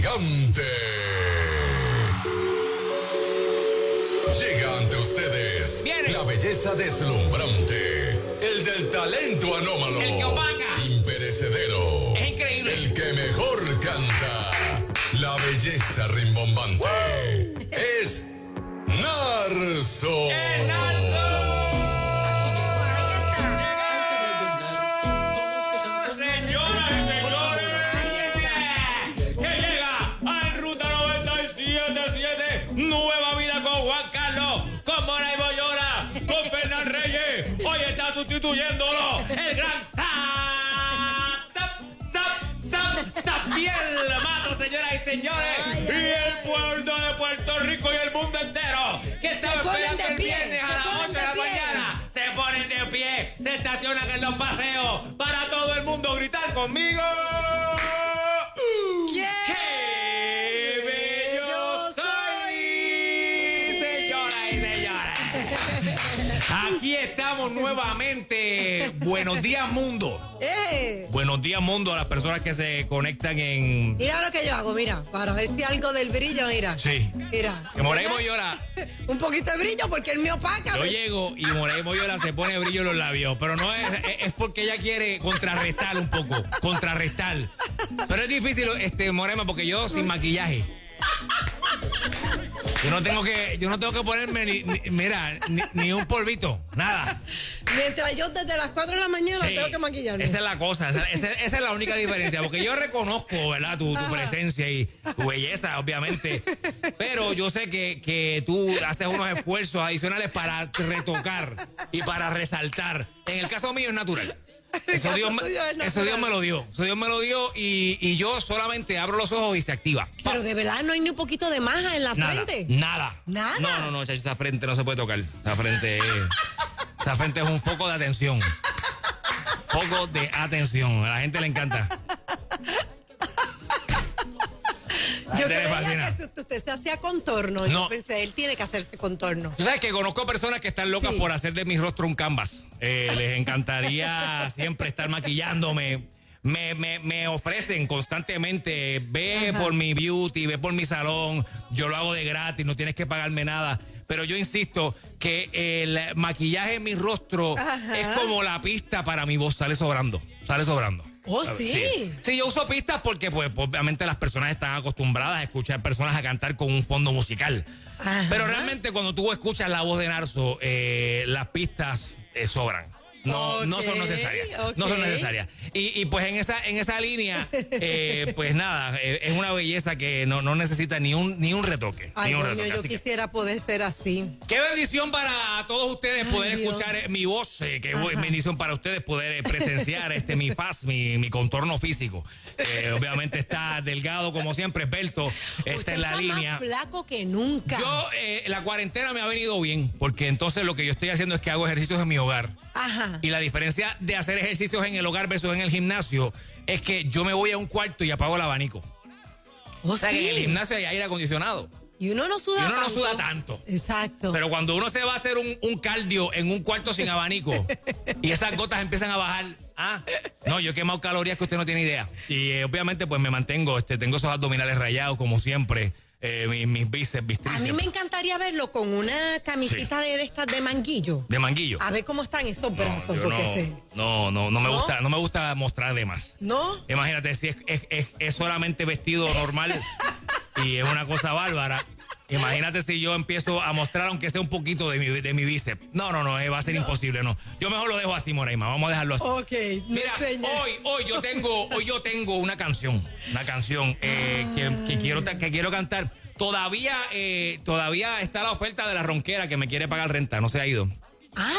gigante. Llega ante ustedes la belleza deslumbrante, el del talento anómalo, el que opaca, imperecedero, es increíble, el que mejor canta, la belleza rimbombante. Es Narso. Nueva vida con Juan Carlos, con Mora y Boyola, con Fernán Reyes. Hoy está sustituyéndolo el gran Sabdiel Mato, señoras y señores. Y el pueblo de Puerto Rico y el mundo entero que estaba esperando el viernes a las 8 de la mañana. Se ponen de pie, se estacionan en los paseos para todo el mundo gritar conmigo. Aquí estamos nuevamente. Buenos días, mundo. Buenos días, mundo, a las personas que se conectan en... Mira lo que yo hago, mira, para ver si algo del brillo, mira. Sí. Mira. Que Morey Moyola... Un poquito de brillo porque él me opaca. Yo llego y Morey Moyola se pone brillo en los labios, pero no es porque ella quiere contrarrestar un poco, contrarrestar. Pero es difícil, Morema, porque yo sin maquillaje... Yo no tengo que ponerme ni un polvito, nada. Mientras yo desde las 4 de la mañana tengo que maquillarme. Esa es la cosa, esa es la única diferencia, porque yo reconozco, ¿verdad? Tu presencia y tu belleza, obviamente, pero yo sé que tú haces unos esfuerzos adicionales para retocar y para resaltar. En el caso mío es natural. Eso Dios me lo dio. Eso Dios me lo dio y yo solamente abro los ojos y se activa. Pero de verdad no hay ni un poquito de maja en la frente. Nada. No, chacho, esa frente no se puede tocar. Esa frente es un foco de atención. Foco de atención. A la gente le encanta. Yo creía que usted se hacía contorno. No. Yo pensé, él tiene que hacerse contorno. Tú sabes que conozco personas que están locas por hacer de mi rostro un canvas. Les encantaría siempre estar maquillándome. Me ofrecen constantemente, ve por mi beauty, ve por mi salón, yo lo hago de gratis, no tienes que pagarme nada. Pero yo insisto que el maquillaje en mi rostro es como la pista para mi voz, sale sobrando. ¿Oh, sí? Sí, yo uso pistas porque pues obviamente las personas están acostumbradas a escuchar personas a cantar con un fondo musical. Pero realmente cuando tú escuchas la voz de Narso, las pistas sobran. No son necesarias. No son necesarias. Y pues en esa línea, pues nada, es una belleza que no necesita ni un retoque. Ay, yo quisiera poder ser así. Qué bendición para todos ustedes poder escuchar mi voz. Qué bendición para ustedes poder presenciar mi contorno físico. Obviamente está delgado como siempre, esbelto. Está en la línea. Más flaco que nunca. Yo, la cuarentena me ha venido bien, porque entonces lo que yo estoy haciendo es que hago ejercicios en mi hogar. Y la diferencia de hacer ejercicios en el hogar versus en el gimnasio es que yo me voy a un cuarto y apago el abanico. O sea, que en el gimnasio hay aire acondicionado. Y uno no suda tanto. Exacto. Pero cuando uno se va a hacer un cardio en un cuarto sin abanico y esas gotas empiezan a bajar, no, yo he quemado calorías que usted no tiene idea. Y obviamente pues me mantengo, tengo esos abdominales rayados como siempre. Mis bíceps, bíceps. A mí me encantaría verlo con una camisita de estas de manguillo. De manguillo. A ver cómo están esos brazos. No me gusta mostrar de más. ¿No? Imagínate, si es solamente vestido normal y es una cosa bárbara. Imagínate si yo empiezo a mostrar aunque sea un poquito de mi bíceps. No, va a ser imposible, no. Yo mejor lo dejo así, Moreima. Vamos a dejarlo así. Ok. Mira, hoy yo tengo una canción que quiero cantar. Todavía está la oferta de la ronquera que me quiere pagar renta. No se ha ido.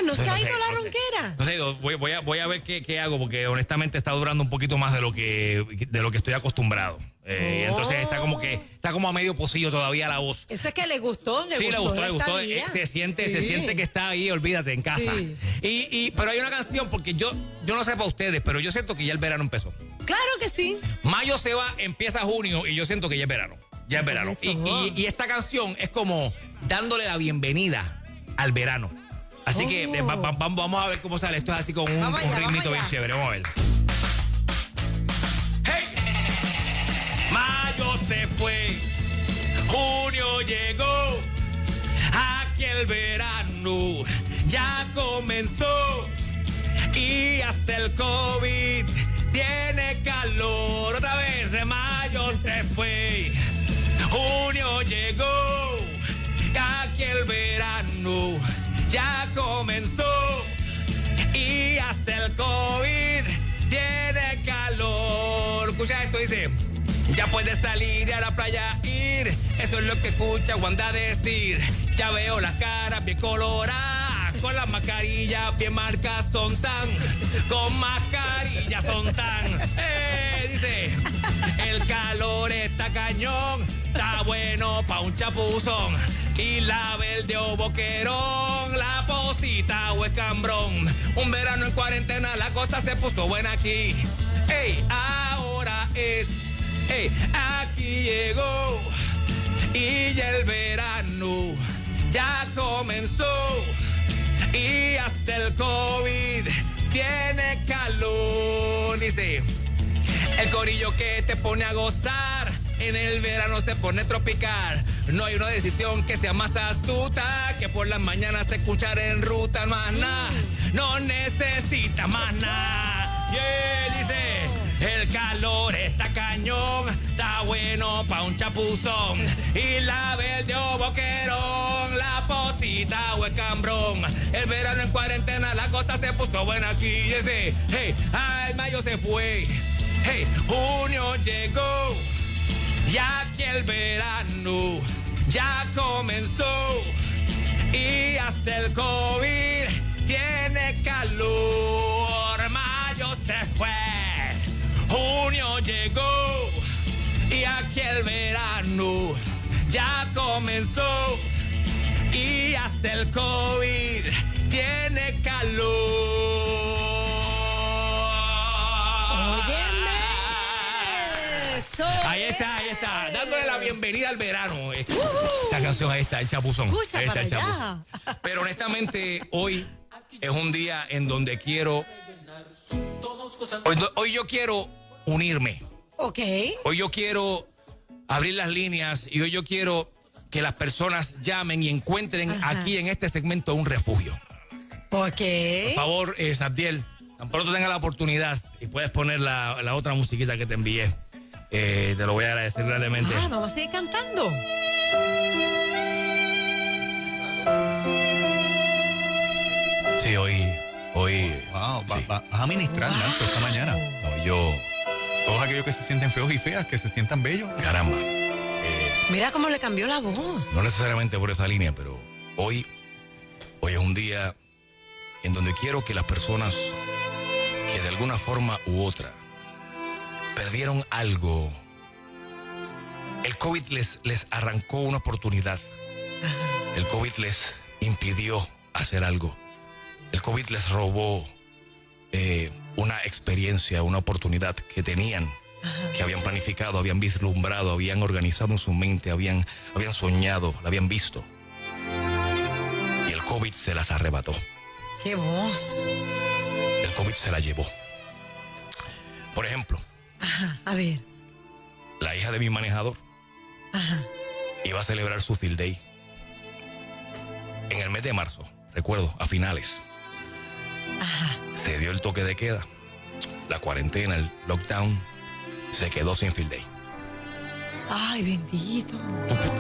¿No se ha ido la ronquera? No se ha ido. Voy a ver qué hago, porque honestamente está durando un poquito más de lo que estoy acostumbrado. Entonces está como a medio pocillo todavía la voz. Eso es que le gustó. Le gustó. Se siente que está ahí, olvídate, en casa. Sí. Pero hay una canción, porque yo no sé para ustedes, pero yo siento que ya el verano empezó. Claro que sí. Mayo se va, empieza junio y yo siento que ya es verano. Ya es verano. Y esta canción es como dándole la bienvenida al verano. Así que vamos a ver cómo sale. Esto es así con un ritmito bien chévere. Vamos a ver. ¡Hey! Mayo se fue, junio llegó, aquí el verano ya comenzó y hasta el COVID tiene calor. Otra vez, de mayo se fue, junio llegó, aquí el verano ya comenzó y hasta el COVID tiene calor. Escucha esto, dice: ya puedes salir a la playa ir. Eso es lo que escucha Wanda decir. Ya veo las caras bien coloradas, con las mascarillas bien marcas son tan. Con mascarillas son tan. Dice: el calor está cañón, está bueno pa' un chapuzón. Y la verde o boquerón, la posita o escambrón. Un verano en cuarentena, la cosa se puso buena aquí. Ey, ahora es. Hey, aquí llegó y ya el verano ya comenzó y hasta el COVID tiene calor. Dice: el corillo que te pone a gozar en el verano se pone tropical. No hay una decisión que sea más astuta que por las mañanas escuchar en ruta. Más nada, no necesita más nada. Yeah, dice: el calor está cañón, está bueno pa' un chapuzón. Y la verde o boquerón, la posita o escambrón. El verano en cuarentena, la cosa se puso buena aquí. Y ese, hey, ay, mayo se fue. Hey, junio llegó. Y aquí el verano ya comenzó. Y hasta el COVID tiene calor. Mayo se fue. Junio llegó y aquí el verano ya comenzó y hasta el COVID tiene calor. Óyeme, eso Ahí está, dándole la bienvenida al verano. Esta canción, ahí está, el chapuzón. Escucha Ahí está para el chapuzón. Pero honestamente, hoy es un día en donde quiero... Hoy yo quiero unirme. Ok. Hoy yo quiero abrir las líneas y hoy yo quiero que las personas llamen y encuentren aquí en este segmento un refugio. Ok. Por favor, Sabdiel, tan pronto tenga la oportunidad y puedes poner la otra musiquita que te envié. Te lo voy a agradecer grandemente. Vamos a seguir cantando. Sí, hoy. Wow, sí. vas a ministrar, Narco, esta mañana. No, yo. Todos aquellos que se sienten feos y feas, que se sientan bellos. Caramba. Mira cómo le cambió la voz. No necesariamente por esa línea, pero hoy es un día en donde quiero que las personas que de alguna forma u otra perdieron algo, el COVID les arrancó una oportunidad. El COVID les impidió hacer algo. El COVID les robó una experiencia, una oportunidad que tenían, que habían planificado, habían vislumbrado, habían organizado en su mente, habían soñado, la habían visto. Y el COVID se las arrebató. ¡Qué voz! El COVID se la llevó. Por ejemplo, A ver. la hija de mi manejador iba a celebrar su field day en el mes de marzo, recuerdo, a finales. Se dio el toque de queda, la cuarentena, el lockdown, se quedó sin field day. Ay, bendito.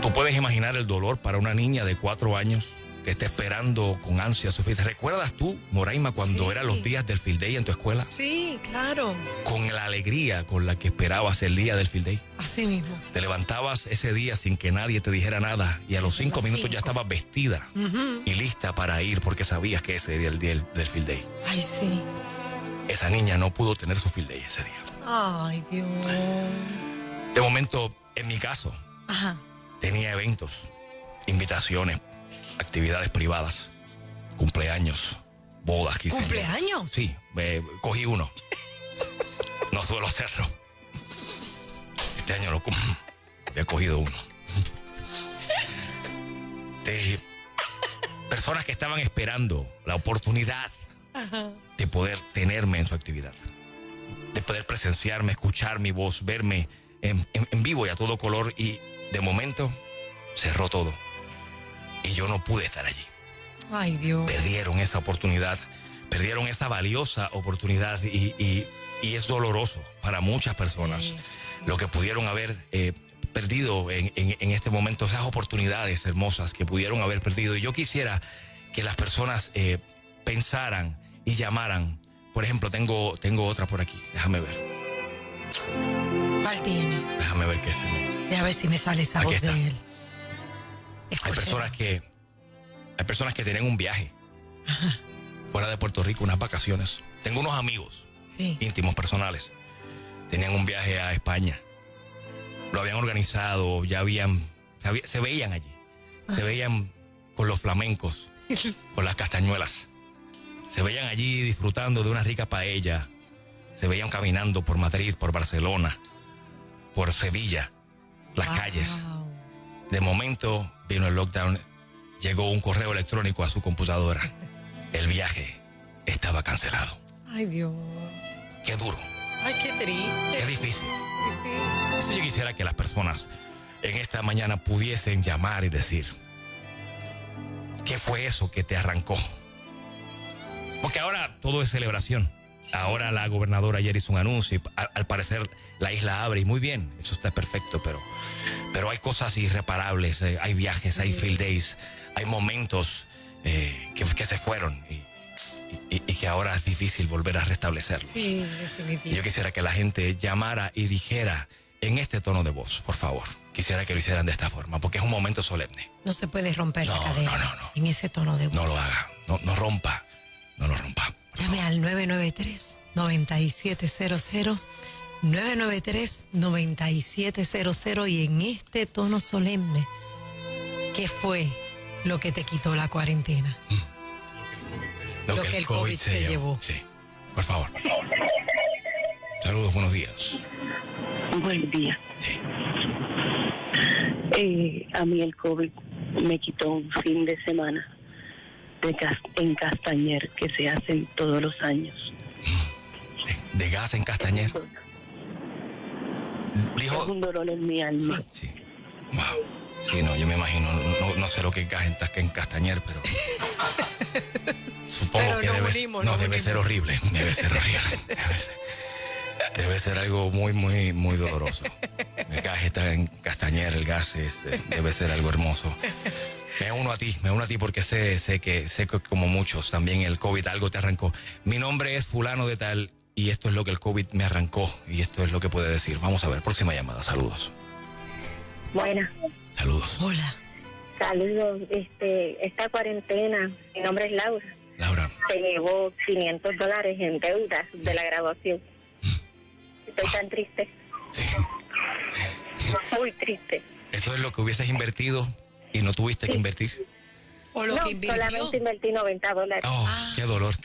¿Tú puedes imaginar el dolor para una niña de 4 años que está esperando con ansia su field day? ¿Recuerdas tú, Moraima, cuando Sí. eran los días del field day en tu escuela? Sí, claro. Con la alegría con la que esperabas el día del field day. Así mismo. Te levantabas ese día sin que nadie te dijera nada y a los 5 minutos ya estabas vestida y lista para ir porque sabías que ese era el día del field day. Ay, sí. Esa niña no pudo tener su field day ese día. Ay, Dios. De momento, en mi caso, tenía eventos, invitaciones, actividades privadas, cumpleaños, bodas, quinceañeras. ¿Cumpleaños? Sí, cogí uno. No suelo hacerlo. Este año lo he cogido uno. De personas que estaban esperando la oportunidad de poder tenerme en su actividad, de poder presenciarme, escuchar mi voz, verme en vivo y a todo color, y de momento cerró todo. Y yo no pude estar allí. Ay, Dios. Perdieron esa oportunidad, perdieron esa valiosa oportunidad y es doloroso para muchas personas. Sí, sí. Lo que pudieron haber perdido en este momento, esas oportunidades hermosas que pudieron haber perdido. Y yo quisiera que las personas pensaran y llamaran. Por ejemplo, tengo otra por aquí. Déjame ver. ¿Cuál tiene? Déjame ver qué es. Déjame ver si me sale esa Aquí voz está. de él. Hay personas que tienen un viaje fuera de Puerto Rico, unas vacaciones. Tengo unos amigos Sí. íntimos, personales. Tenían un viaje a España. Lo habían organizado, se veían allí. Se veían con los flamencos, con las castañuelas. Se veían allí disfrutando de una rica paella. Se veían caminando por Madrid, por Barcelona, por Sevilla, las calles. De momento vino el lockdown, llegó un correo electrónico a su computadora. El viaje estaba cancelado. Ay, Dios. Qué duro, Ay, qué triste. qué difícil. Sí, sí. Entonces yo quisiera que las personas en esta mañana pudiesen llamar y decir, ¿qué fue eso que te arrancó? Porque ahora todo es celebración. Ahora la gobernadora ayer hizo un anuncio y al parecer la isla abre y muy bien, eso está perfecto, pero hay cosas irreparables, hay viajes, hay field days, hay momentos que se fueron y que ahora es difícil volver a restablecerlos. Sí, Y definitivo. yo quisiera que la gente llamara y dijera en este tono de voz, por favor. Quisiera que lo hicieran de esta forma, porque es un momento solemne. No se puede romper la No, cadena no. en ese tono de voz. No lo haga, no rompa, no lo rompa. Llame al 993-9700, 993-9700 y en este tono solemne, ¿qué fue lo que te quitó la cuarentena? Lo que el COVID se llevó. Sí, por favor. Saludos, buenos días. Buen día. Sí. A mí el COVID me quitó un fin de semana en Castañer, que se hacen todos los años. De gas en Castañer. Es Dijo. un dolor en mi alma. Sí. Wow. Sí, no, yo me imagino, no sé lo que es gas en Castañer, pero supongo Pero que nos debe, unimos, no, nos debe unimos. ser horrible. Debe ser horrible. Debe ser algo muy, muy, muy doloroso. El gas está en Castañer, el gas debe ser algo hermoso. Me uno a ti porque sé que como muchos también el COVID algo te arrancó. Mi nombre es fulano de tal y esto es lo que el COVID me arrancó y esto es lo que puede decir. Vamos a ver, próxima llamada, saludos. Buenas, Saludos. Hola. saludos. Esta cuarentena, mi nombre es Laura, Laura, se llevó $500 en deudas de la graduación. Estoy tan triste, sí. muy triste. Eso es lo que hubieses invertido y no tuviste que invertir. O lo No, que invirtió. solamente invertí $90. Oh, qué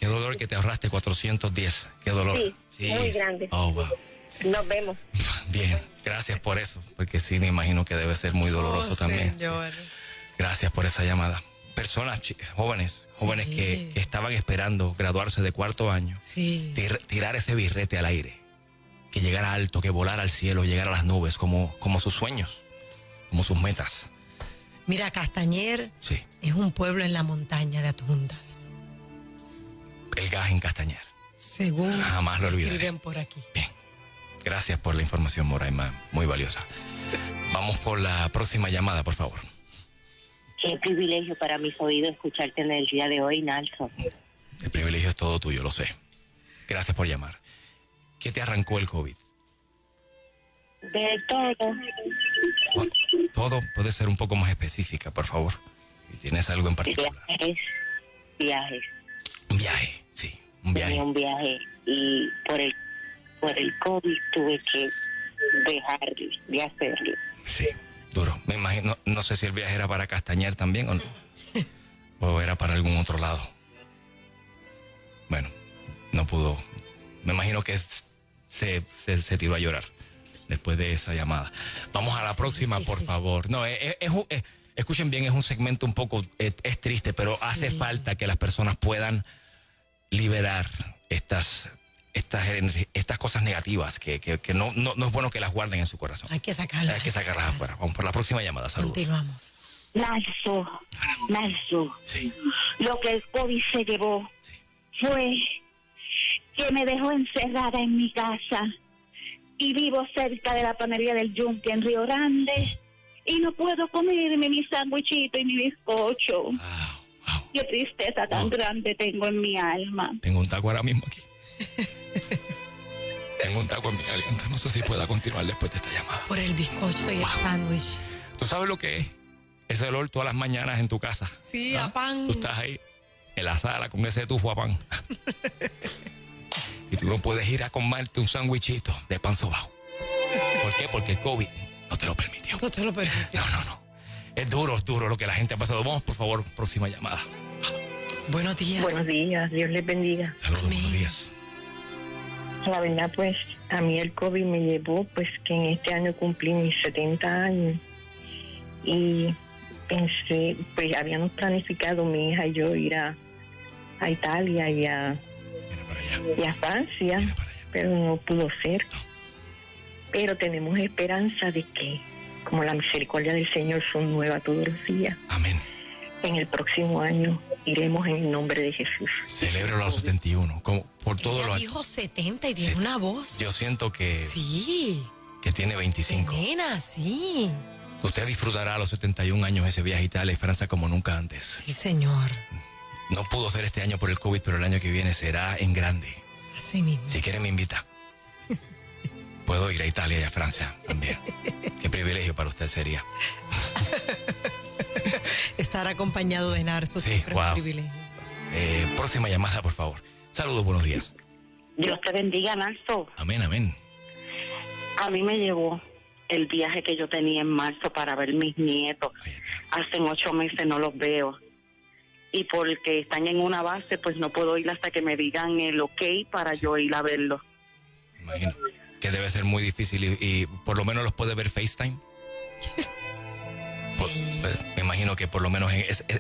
dolor que te ahorraste 410. Qué dolor. Sí, muy grande. Oh, wow. Nos vemos. Bien, gracias por eso, porque sí me imagino que debe ser muy doloroso también. Señor. Gracias por esa llamada. Personas jóvenes Sí. que estaban esperando graduarse de cuarto año, Sí. tirar ese birrete al aire, que llegara alto, que volara al cielo, llegara a las nubes, como sus sueños, como sus metas. Mira, Castañer Sí, es un pueblo en la montaña de Adjuntas. el gas en Castañer. Según Jamás lo olvidaré. escriben por aquí. Bien, gracias por la información, Moraima, muy valiosa. Vamos por la próxima llamada, por favor. Qué privilegio para mis oídos escucharte en el día de hoy, Nelson. El privilegio es todo tuyo, lo sé. Gracias por llamar. ¿Qué te arrancó el COVID? De todo. Todo puede ser un poco más específica, por favor. Si tienes algo en particular. Viajes. Un viaje, sí, un viaje. Tenía un viaje y por el COVID tuve que dejar de hacerlo. Sí, duro. Me imagino, no sé si el viaje era para Castañer también o no. O era para algún otro lado. Bueno, no pudo. Me imagino que se tiró a llorar después de esa llamada. Vamos a la próxima, por difícil. favor. No, escuchen bien, es un segmento un poco, es triste, pero hace falta que las personas puedan liberar estas estas cosas negativas que no es bueno que las guarden en su corazón. Hay que sacarlas. Hay que sacarlas afuera. Vamos por la próxima llamada. Saludos. Continuamos. Marzo, Sí. lo que el COVID se llevó Sí. fue que me dejó encerrada en mi casa y vivo cerca de la panadería del Yunque en Río Grande y no puedo comerme mi sándwichito y mi bizcocho. Wow. Qué tristeza tan grande tengo en mi alma. Tengo un taco ahora mismo aquí. Tengo un taco en mi garganta. No sé si pueda continuar después de esta llamada. Por el bizcocho y el sándwich. ¿Tú sabes lo que es? Ese olor todas las mañanas en tu casa. Sí, a pan. Tú estás ahí en la sala con ese tufo a pan. Y tú no puedes ir a comerte un sándwichito de pan sobao. ¿Por qué? Porque el COVID no te lo permitió. No te lo permito. No. Es duro lo que la gente ha pasado. Vamos, por favor, próxima llamada. Buenos días. Buenos días, Dios les bendiga. Saludos, Amén. buenos días. La verdad, pues, a mí el COVID me llevó, pues, que en este año cumplí mis 70 años. Y pensé, pues, habíamos planificado mi hija y yo ir a Italia y a Mira para allá. y a Francia, Mira para allá. pero no pudo ser. Pero tenemos esperanza de que, como la misericordia del Señor son nuevas todos los días, Amén. en el próximo año iremos en el nombre de Jesús. Celebro los 71. Como por todo Ella lo dijo 70 y tiene Sí. una voz. Yo siento que Sí, tiene de 25. nena, sí. Usted disfrutará a los 71 años ese viaje a Italia y Francia como nunca antes. Sí, señor. No pudo ser este año por el COVID, pero el año que viene será en grande. Así mismo. Si quiere me invita. Puedo ir a Italia y a Francia también. Qué privilegio para usted sería. Estar acompañado de Narso Sí, siempre es un wow. privilegio. Próxima llamada, por favor. Saludos, buenos días. Dios te bendiga, Narso. Amén, amén. A mí me llevó el viaje que yo tenía en marzo para ver mis nietos. Ahí está. Hace 8 meses no los veo. Y porque están en una base, pues no puedo ir hasta que me digan el ok para yo ir a verlos. Imagino que debe ser muy difícil y por lo menos los puede ver FaceTime. Me imagino que por lo menos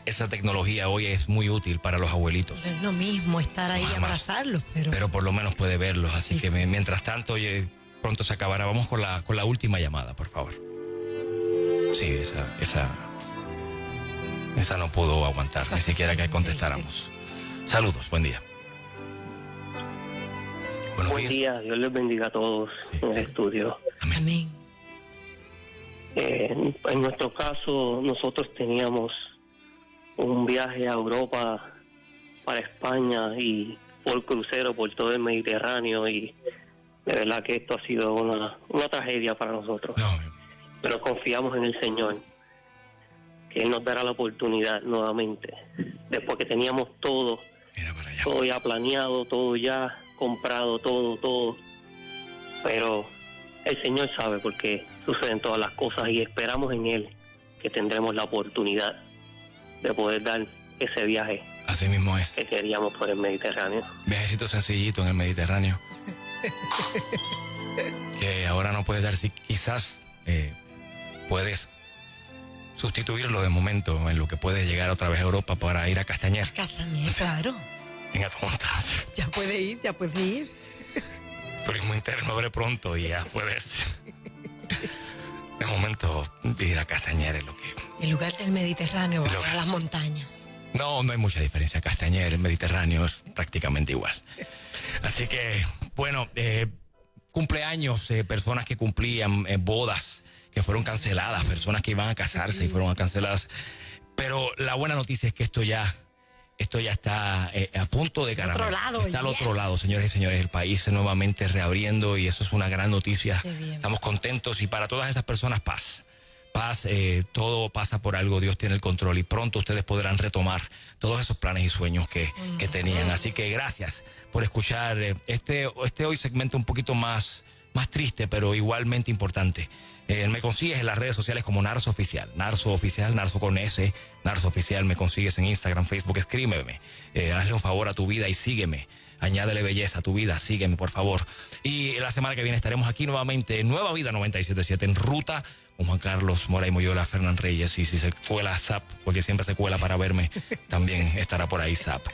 esa tecnología hoy es muy útil para los abuelitos. No es lo mismo estar ahí y Jamás. abrazarlos, pero Pero por lo menos puede verlos. Así Sí, que sí, sí. mientras tanto, oye, pronto se acabará. Vamos con la última llamada, por favor. Sí, esa no pudo aguantar, Esa ni se siquiera fue que contestáramos. Saludos, buen día. Buenos Buen días. día, Dios les bendiga a todos Sí. en el estudio. amén. En nuestro caso, nosotros teníamos un viaje a Europa, para España y por crucero por todo el Mediterráneo y de verdad que esto ha sido una tragedia para nosotros. No, Pero confiamos en el Señor, que Él nos dará la oportunidad nuevamente. Después que teníamos todo mira para allá. todo ya planeado, todo ya comprado, todo. Pero el Señor sabe por qué suceden todas las cosas y esperamos en Él que tendremos la oportunidad de poder dar ese viaje Así mismo es. que queríamos por el Mediterráneo. Viajecito sencillito en el Mediterráneo. Que ahora no puedes dar, si quizás puedes sustituirlo de momento en lo que puedes llegar otra vez a Europa para ir a Castañer. Castañer, claro. Venga, tú montas. Ya puede ir. Turismo interno abre pronto y ya puedes. De momento, ir a Castañer es lo que. En lugar del Mediterráneo, Lo- va a las montañas. No hay mucha diferencia. Castañer, el Mediterráneo es prácticamente igual. Así que, bueno, cumpleaños, personas que cumplían bodas que fueron canceladas, personas que iban a casarse y fueron canceladas. Pero la buena noticia es que esto ya está a punto de caramelo. Otro lado, está al yes. otro lado, señores y señores. El país nuevamente reabriendo y eso es una gran noticia. Qué bien. Estamos contentos y para todas esas personas paz. Paz, todo pasa por algo, Dios tiene el control y pronto ustedes podrán retomar todos esos planes y sueños que tenían. Así que gracias por escuchar este hoy segmento un poquito más triste, pero igualmente importante. Me consigues en las redes sociales como Narso Oficial, Narso con S, Narso Oficial. Me consigues en Instagram, Facebook, escríbeme. Hazle un favor a tu vida y sígueme. Añádele belleza a tu vida, sígueme, por favor. Y la semana que viene estaremos aquí nuevamente en Nueva Vida 97.7 en ruta con Juan Carlos Mora y Moyola, Fernán Reyes. Y si se cuela Zap, porque siempre se cuela para verme, también estará por ahí Zap.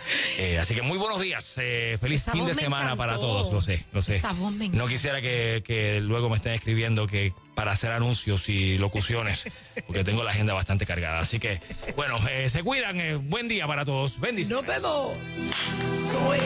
Así que muy buenos días. Feliz Esa fin de voz me semana para encantó. todos. Lo sé. Esa voz me No quisiera que luego me estén escribiendo que para hacer anuncios y locuciones, porque tengo la agenda bastante cargada. Así que, bueno, se cuidan. Buen día para todos. Bendiciones. Nos vemos. Soy